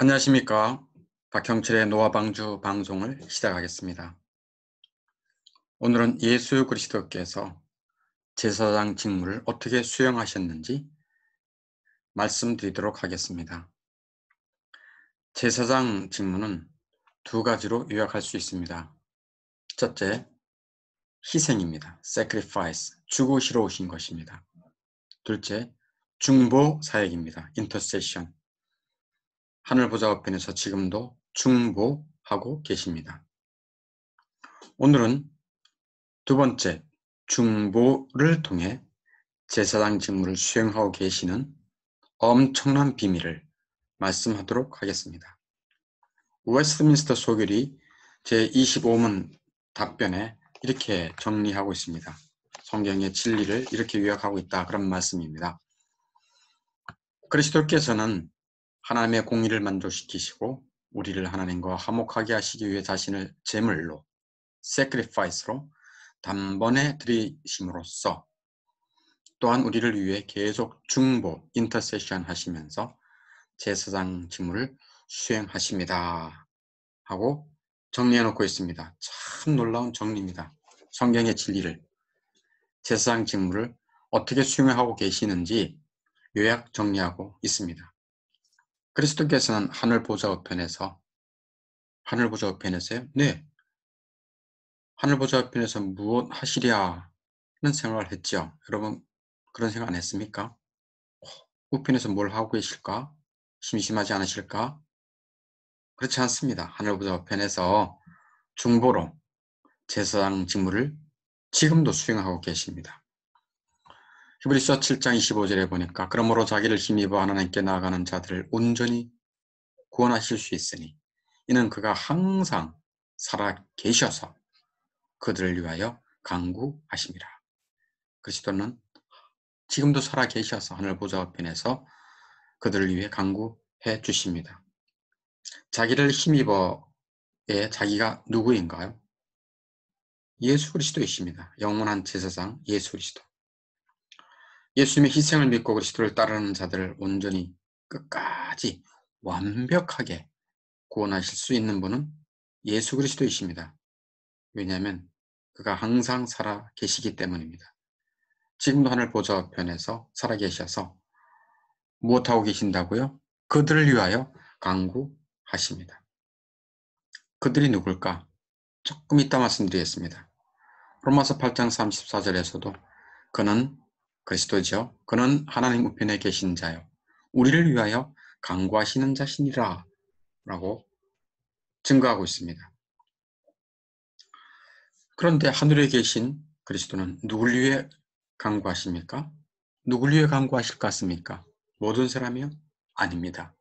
안녕하십니까. 박형철의 노화방주 방송을 시작하겠습니다. 오늘은 예수 그리스도께서 제사장 직무를 어떻게 수행하셨는지 말씀드리도록 하겠습니다. 제사장 직무는 두 가지로 요약할 수 있습니다. 첫째, 희생입니다. sacrifice, 죽으시러 오신 것입니다. 둘째, 중보 사역입니다. intercession, 하늘 보좌 우편에서 지금도 중보하고 계십니다. 오늘은 두 번째, 중보를 통해 제사장 직무를 수행하고 계시는 엄청난 비밀을 말씀하도록 하겠습니다. 웨스트민스터 소결이 제25문 답변에 이렇게 정리하고 있습니다. 성경의 진리를 이렇게 요약하고 있다, 그런 말씀입니다. 그리스도께서는 하나님의 공의를 만족시키시고 우리를 하나님과 화목하게 하시기 위해 자신을 제물로, sacrifice로 단번에 드리심으로써 또한 우리를 위해 계속 중보, 인터세션 하시면서 제사장 직무를 수행하십니다 하고 정리해 놓고 있습니다. 참 놀라운 정리입니다. 성경의 진리를, 제사장 직무를 어떻게 수행하고 계시는지 요약 정리하고 있습니다. 그리스도께서는 하늘 보좌 우편에서요? 네. 하늘 보좌 우편에서 무엇 하시랴는 생각을 했죠. 여러분 그런 생각 안 했습니까? 우편에서 뭘 하고 계실까? 심심하지 않으실까? 그렇지 않습니다. 하늘 보좌 우편에서 중보로 제사장 직무를 지금도 수행하고 계십니다. 히브리서 7장 25절에 보니까 그러므로 자기를 힘입어 하나님께 나아가는 자들을 온전히 구원하실 수 있으니 이는 그가 항상 살아 계셔서 그들을 위하여 간구하심이라. 그리스도는 지금도 살아 계셔서 하늘 보좌 우편에서 그들을 위해 간구해 주십니다. 자기를 힘입어의 자기가 누구인가요? 예수 그리스도이십니다. 영원한 제사장 예수 그리스도. 예수님의 희생을 믿고 그리스도를 따르는 자들을 온전히 끝까지 완벽하게 구원하실 수 있는 분은 예수 그리스도이십니다. 왜냐하면 그가 항상 살아 계시기 때문입니다. 지금도 하늘 보좌 우편에서 살아 계셔서 무엇하고 계신다고요? 그들을 위하여 간구하십니다. 그들이 누굴까? 조금 이따 말씀드리겠습니다. 로마서 8장 34절에서도 그는 그리스도죠. 그는 하나님 우편에 계신 자요. 우리를 위하여 간구하시는 자신이라 라고 증거하고 있습니다. 그런데 하늘에 계신 그리스도는 누굴 위해 간구하십니까? 누굴 위해 간구하실 것 같습니까? 모든 사람이요? 아닙니다.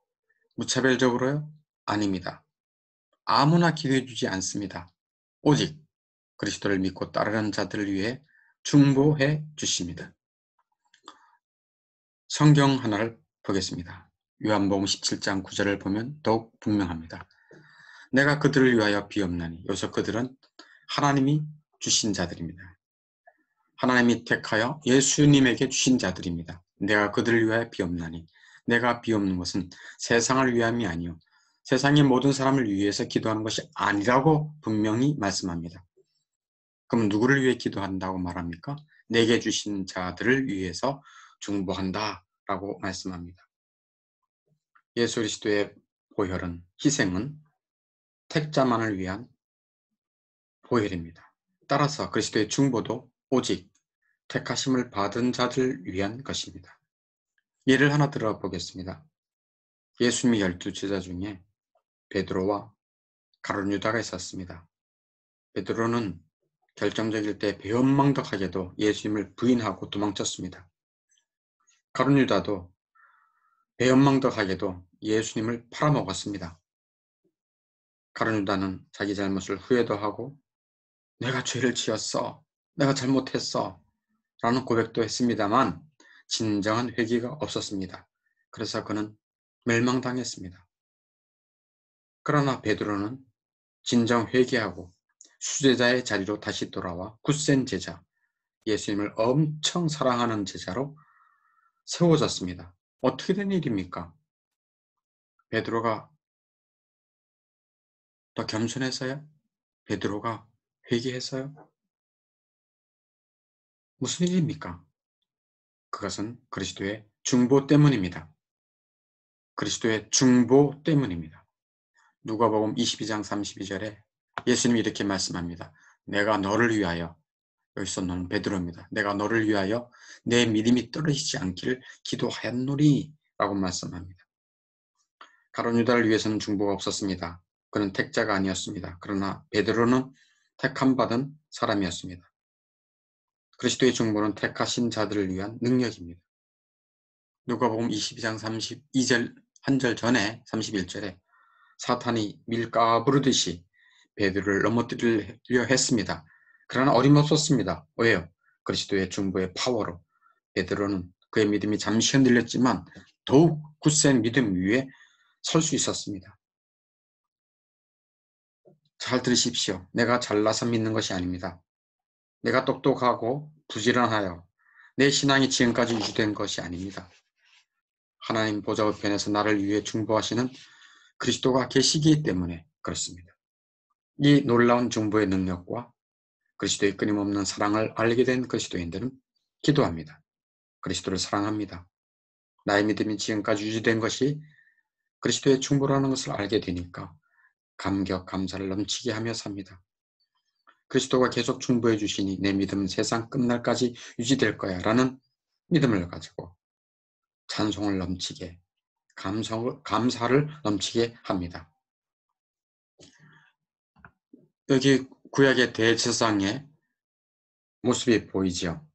무차별적으로요? 아닙니다. 아무나 기도해 주지 않습니다. 오직 그리스도를 믿고 따르는 자들을 위해 중보해 주십니다. 성경 하나를 보겠습니다. 요한복음 17장 9절을 보면 더욱 분명합니다. 내가 그들을 위하여 비옵나니, 여기서 그들은 하나님이 주신 자들입니다. 하나님이 택하여 예수님에게 주신 자들입니다. 내가 그들을 위하여 비옵나니, 내가 비옵는 것은 세상을 위함이 아니요 세상의 모든 사람을 위해서 기도하는 것이 아니라고 분명히 말씀합니다. 그럼 누구를 위해 기도한다고 말합니까? 내게 주신 자들을 위해서 중보한다 라고 말씀합니다. 예수 그리스도의 보혈은, 희생은 택자만을 위한 보혈입니다. 따라서 그리스도의 중보도 오직 택하심을 받은 자들을 위한 것입니다. 예를 하나 들어보겠습니다. 예수님의 12제자 중에 베드로와 가룟 유다가 있었습니다. 베드로는 결정적일 때 배은망덕하게도 예수님을 부인하고 도망쳤습니다. 가룟 유다도 배은망덕하게도 예수님을 팔아먹었습니다. 가룟 유다는 자기 잘못을 후회도 하고 내가 죄를 지었어, 내가 잘못했어 라는 고백도 했습니다만 진정한 회개가 없었습니다. 그래서 그는 멸망당했습니다. 그러나 베드로는 진정 회개하고 수제자의 자리로 다시 돌아와 굳센 제자, 예수님을 엄청 사랑하는 제자로 세워졌습니다. 어떻게 된 일입니까? 베드로가 더 겸손해서요? 베드로가 회개했어요? 무슨 일입니까? 그것은 그리스도의 중보 때문입니다. 그리스도의 중보 때문입니다. 누가복음 22장 32절에 예수님이 이렇게 말씀합니다. 내가 너를 위하여, 여기서 너는 베드로입니다. 내가 너를 위하여 내 믿음이 떨어지지 않기를 기도하였노니 라고 말씀합니다. 가룟 유다를 위해서는 중보가 없었습니다. 그는 택자가 아니었습니다. 그러나 베드로는 택함 받은 사람이었습니다. 그리스도의 중보는 택하신 자들을 위한 능력입니다. 누가복음 22장 32절 한 절 전에 31절에 사탄이 밀가 부르듯이 베드로를 넘어뜨리려 했습니다. 그러나 어림없었습니다. 왜요? 그리스도의 중보의 파워로 베드로는 그의 믿음이 잠시 흔들렸지만 더욱 굳센 믿음 위에 설 수 있었습니다. 잘 들으십시오. 내가 잘나서 믿는 것이 아닙니다. 내가 똑똑하고 부지런하여 내 신앙이 지금까지 유지된 것이 아닙니다. 하나님 보좌 우편에서 나를 위해 중보하시는 그리스도가 계시기 때문에 그렇습니다. 이 놀라운 중보의 능력과 그리스도의 끊임없는 사랑을 알게 된 그리스도인들은 기도합니다. 그리스도를 사랑합니다. 나의 믿음이 지금까지 유지된 것이 그리스도의 중보라는 것을 알게 되니까 감격, 감사를 넘치게 하며 삽니다. 그리스도가 계속 중보해 주시니 내 믿음은 세상 끝날까지 유지될 거야 라는 믿음을 가지고 찬송을 넘치게, 감사를 넘치게 합니다. 여기 구약의 대제사장의 모습이 보이죠.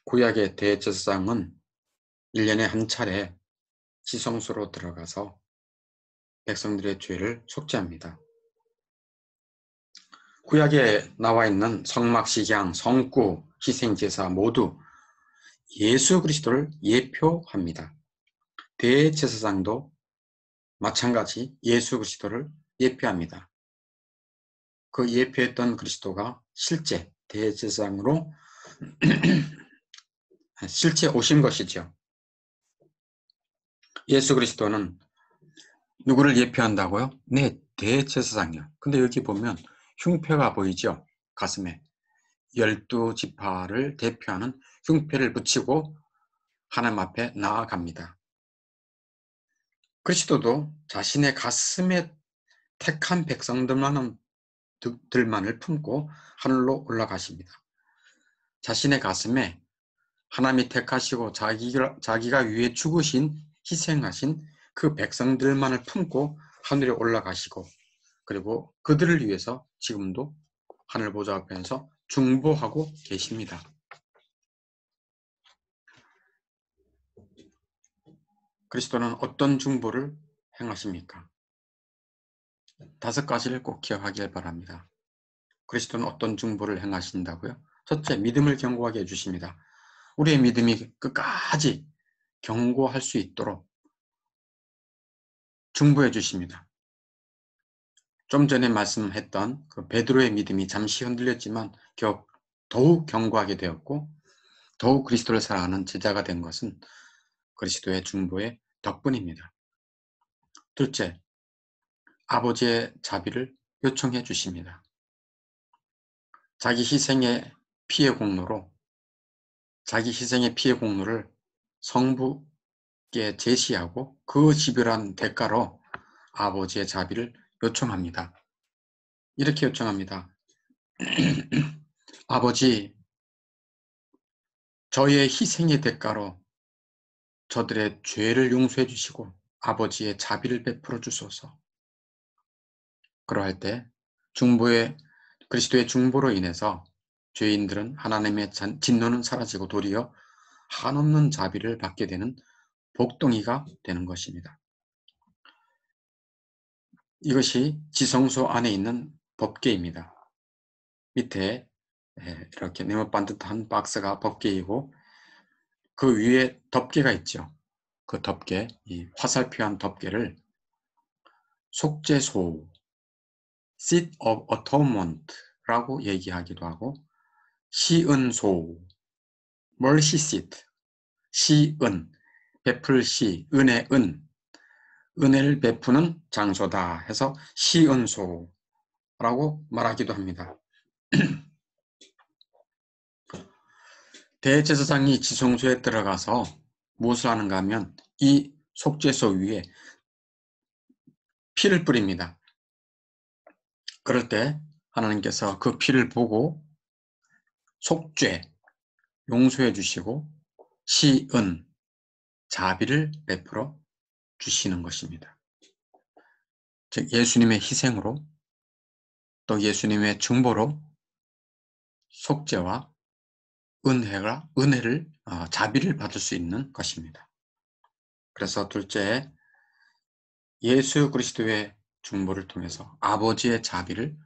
구약의 대제사장은 1년에 한 차례 지성소로 들어가서 백성들의 죄를 속죄합니다. 구약에 나와 있는 성막시향, 성구, 희생제사 모두 예수 그리스도를 예표합니다. 대제사장도 마찬가지 예수 그리스도를 예표합니다. 그 예표했던 그리스도가 실제 대제사장으로 실제 오신 것이죠. 예수 그리스도는 누구를 예표한다고요? 네, 대제사장이요. 근데 여기 보면 흉패가 보이죠? 가슴에 12지파를 대표하는 흉패를 붙이고 하나님 앞에 나아갑니다. 그리스도도 자신의 가슴에 택한 백성들만을 품고 하늘로 올라가십니다. 자신의 가슴에 하나님이 택하시고 자기가 위해 죽으신 희생하신 그 백성들만을 품고 하늘에 올라가시고 그리고 그들을 위해서 지금도 하늘 보좌 앞에서 중보하고 계십니다. 그리스도는 어떤 중보를 행하십니까? 5가지를 꼭 기억하길 바랍니다. 그리스도는 어떤 중보를 행하신다고요? 첫째, 믿음을 견고하게 해주십니다. 우리의 믿음이 끝까지 견고할 수 있도록 중보해 주십니다. 좀 전에 말씀했던 그 베드로의 믿음이 잠시 흔들렸지만 더욱 견고하게 되었고 더욱 그리스도를 사랑하는 제자가 된 것은 그리스도의 중보의 덕분입니다. 둘째, 아버지의 자비를 요청해 주십니다. 자기 희생의 피의 공로로 자기 희생의 피의 공로를 성부께 제시하고 그 지별한 대가로 아버지의 자비를 요청합니다. 이렇게 요청합니다. 아버지, 저의 희생의 대가로 저들의 죄를 용서해 주시고 아버지의 자비를 베풀어 주소서. 그러할 때 그리스도의 중보로 인해서 죄인들은 하나님의 진노는 사라지고 도리어 한없는 자비를 받게 되는 복덩이가 되는 것입니다. 이것이 지성소 안에 있는 법궤입니다. 밑에 이렇게 네모 반듯한 박스가 법궤이고 그 위에 덮개가 있죠. 그 덮개, 이 화살표한 덮개를 속죄소, seat of atonement라고 얘기하기도 하고 시은소, mercy seat, 시은, 베풀 시, 은의 은, 은혜를 베푸는 장소다 해서 시은소라고 말하기도 합니다. 대제사장이 지성소에 들어가서 무엇을 하는가 하면 이 속죄소 위에 피를 뿌립니다. 그럴 때 하나님께서 그 피를 보고 속죄, 용서해 주시고 시은, 자비를 베풀어 주시는 것입니다. 즉 예수님의 희생으로 또 예수님의 중보로 속죄와 은혜를 자비를 받을 수 있는 것입니다. 그래서 둘째, 예수 그리스도의 중보를 통해서 아버지의 자비를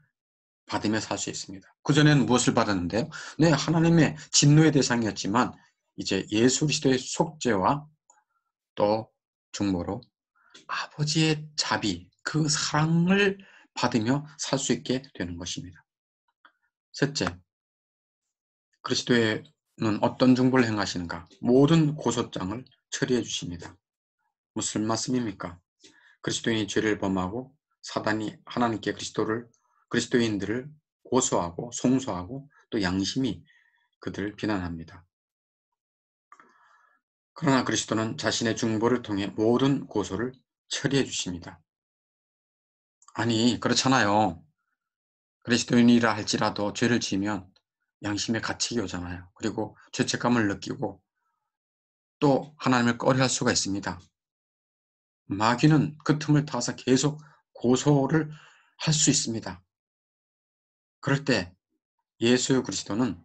받으며 살 수 있습니다. 그전에는 무엇을 받았는데요? 네, 하나님의 진노의 대상이었지만 이제 예수 그리스도의 속죄와 또 중보로 아버지의 자비, 그 사랑을 받으며 살 수 있게 되는 것입니다. 셋째, 그리스도는 어떤 중보를 행하시는가? 모든 고소장을 처리해 주십니다. 무슨 말씀입니까? 그리스도인이 죄를 범하고 사단이 하나님께 그리스도인들을 고소하고 송소하고 또 양심이 그들을 비난합니다. 그러나 그리스도는 자신의 중보를 통해 모든 고소를 처리해 주십니다. 아니, 그렇잖아요. 그리스도인이라 할지라도 죄를 지으면 양심의 가책이 오잖아요. 그리고 죄책감을 느끼고 또 하나님을 꺼려할 수가 있습니다. 마귀는 그 틈을 타서 계속 고소를 할 수 있습니다. 그럴 때 예수 그리스도는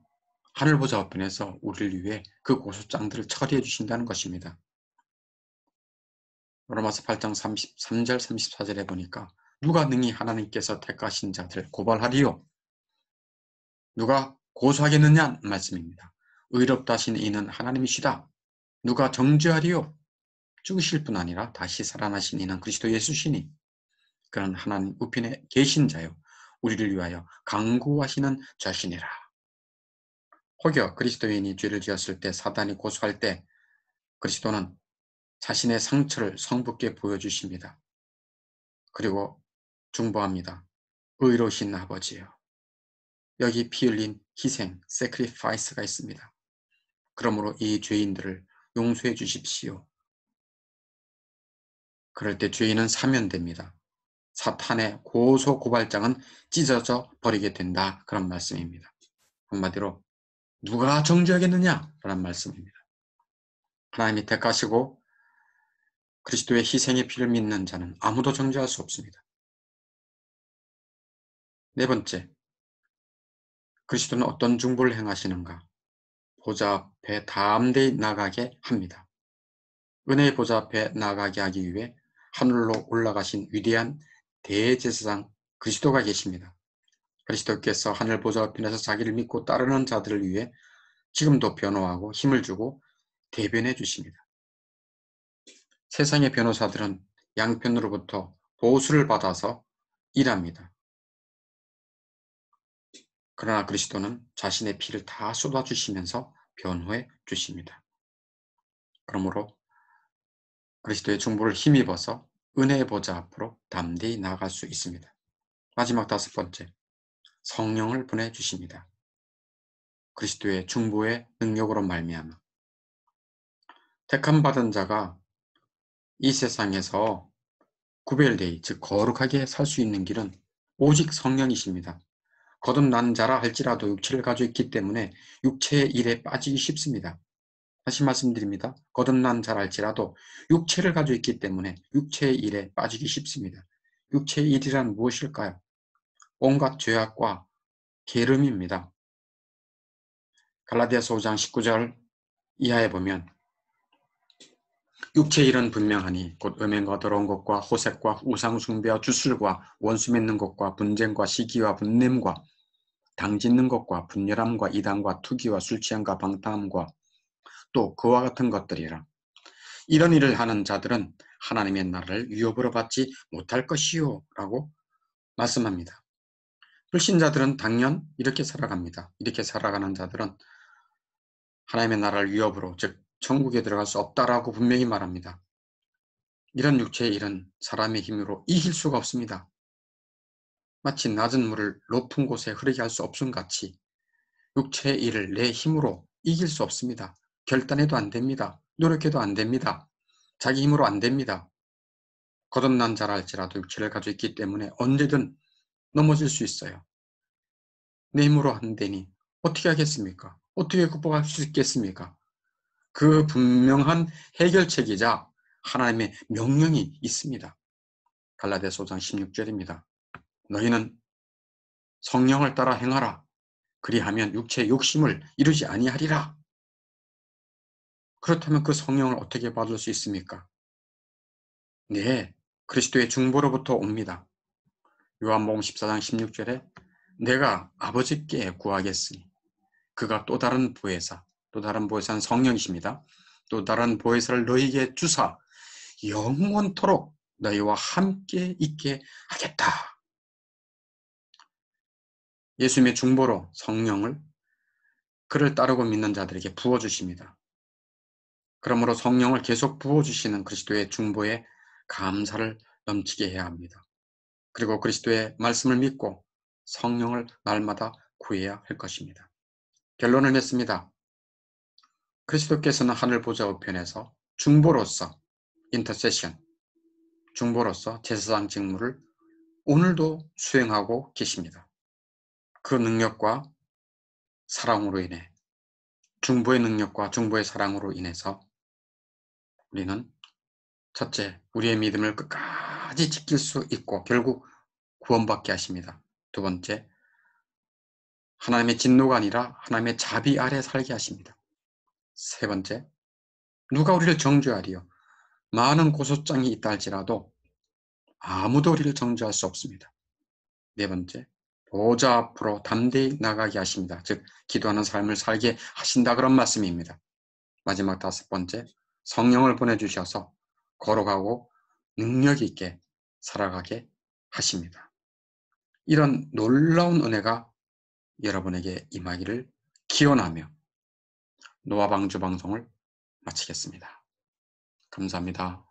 하늘 보좌 우편에서 우리를 위해 그 고소장들을 처리해 주신다는 것입니다. 로마서 8장 33절 34절에 보니까 누가 능히 하나님께서 택하신 자들을 고발하리요? 누가 고소하겠느냐 말씀입니다. 의롭다 하신 이는 하나님이시다. 누가 정죄하리요? 죽으실 뿐 아니라 다시 살아나신 이는 그리스도 예수시니 그는 하나님 우편에 계신 자요 우리를 위하여 간구하시는 자시니라. 혹여 그리스도인이 죄를 지었을 때 사단이 고소할 때 그리스도는 자신의 상처를 성부께 보여주십니다. 그리고 중보합니다. 의로우신 아버지요. 여기 피 흘린 희생, sacrifice가 있습니다. 그러므로 이 죄인들을 용서해 주십시오. 그럴 때 죄인은 사면됩니다. 사탄의 고소 고발장은 찢어져 버리게 된다. 그런 말씀입니다. 한마디로 누가 정죄하겠느냐? 라는 말씀입니다. 하나님이 택하시고 그리스도의 희생의 피를 믿는 자는 아무도 정죄할 수 없습니다. 네 번째, 그리스도는 어떤 중보를 행하시는가? 보좌 앞에 담대히 나가게 합니다. 은혜의 보좌 앞에 나가게 하기 위해 하늘로 올라가신 위대한 대제사장 그리스도가 계십니다. 그리스도께서 하늘 보좌 앞에서 자기를 믿고 따르는 자들을 위해 지금도 변호하고 힘을 주고 대변해 주십니다. 세상의 변호사들은 양편으로부터 보수를 받아서 일합니다. 그러나 그리스도는 자신의 피를 다 쏟아주시면서 변호해 주십니다. 그러므로 그리스도의 중보를 힘입어서 은혜의 보좌 앞으로 담대히 나아갈 수 있습니다. 마지막 다섯 번째, 성령을 보내주십니다. 그리스도의 중보의 능력으로 말미암아 택함 받은 자가 이 세상에서 구별되이 즉 거룩하게 살 수 있는 길은 오직 성령이십니다. 거듭난 자라 할지라도 육체를 가지고 있기 때문에 육체의 일에 빠지기 쉽습니다. 다시 말씀드립니다. 거듭난 자라 할지라도 육체를 가지고 있기 때문에 육체의 일에 빠지기 쉽습니다. 육체의 일이란 무엇일까요? 온갖 죄악과 게으름입니다. 갈라디아서 5장 19절 이하에 보면 육체의 일은 분명하니 곧 음행과 더러운 것과 호색과 우상 숭배와 주술과 원수 맺는 것과 분쟁과 시기와 분냄과 당짓는 것과 분열함과 이단과 투기와 술 취함과 방탕함과 또 그와 같은 것들이라. 이런 일을 하는 자들은 하나님의 나라를 유업으로 받지 못할 것이요 라고 말씀합니다. 불신자들은 당연 이렇게 살아갑니다. 이렇게 살아가는 자들은 하나님의 나라를 유업으로 즉 천국에 들어갈 수 없다라고 분명히 말합니다. 이런 육체의 일은 사람의 힘으로 이길 수가 없습니다. 마치 낮은 물을 높은 곳에 흐르게 할 수 없음 같이 육체의 일을 내 힘으로 이길 수 없습니다. 결단해도 안 됩니다. 노력해도 안 됩니다. 자기 힘으로 안 됩니다. 거듭난 자라 할지라도 육체를 가지고 있기 때문에 언제든 넘어질 수 있어요. 내 힘으로 안 되니 어떻게 하겠습니까? 어떻게 극복할 수 있겠습니까? 그 분명한 해결책이자 하나님의 명령이 있습니다. 갈라디아서 5장 16절입니다. 너희는 성령을 따라 행하라. 그리하면 육체의 욕심을 이루지 아니하리라. 그렇다면 그 성령을 어떻게 받을 수 있습니까? 네, 그리스도의 중보로부터 옵니다. 요한복음 14장 16절에 내가 아버지께 구하겠으니 그가 또 다른 보혜사, 또 다른 보혜사는 성령이십니다. 또 다른 보혜사를 너희에게 주사 영원토록 너희와 함께 있게 하겠다. 예수님의 중보로 성령을 그를 따르고 믿는 자들에게 부어주십니다. 그러므로 성령을 계속 부어주시는 그리스도의 중보에 감사를 넘치게 해야 합니다. 그리고 그리스도의 말씀을 믿고 성령을 날마다 구해야 할 것입니다. 결론을 냈습니다. 그리스도께서는 하늘 보좌 우편에서 중보로서 인터세션, 중보로서 제사장 직무를 오늘도 수행하고 계십니다. 그 능력과 사랑으로 인해, 중보의 능력과 중보의 사랑으로 인해서 우리는 첫째, 우리의 믿음을 끝까지 지킬 수 있고 결국 구원받게 하십니다. 두 번째, 하나님의 진노가 아니라 하나님의 자비 아래 살게 하십니다. 세 번째, 누가 우리를 정죄하리요? 많은 고소장이 있다 할지라도 아무도 우리를 정죄할 수 없습니다. 네 번째, 보좌 앞으로 담대히 나가게 하십니다. 즉, 기도하는 삶을 살게 하신다 그런 말씀입니다. 마지막 다섯 번째, 성령을 보내주셔서 걸어가고 능력 있게 살아가게 하십니다. 이런 놀라운 은혜가 여러분에게 임하기를 기원하며 노아방주 방송을 마치겠습니다. 감사합니다.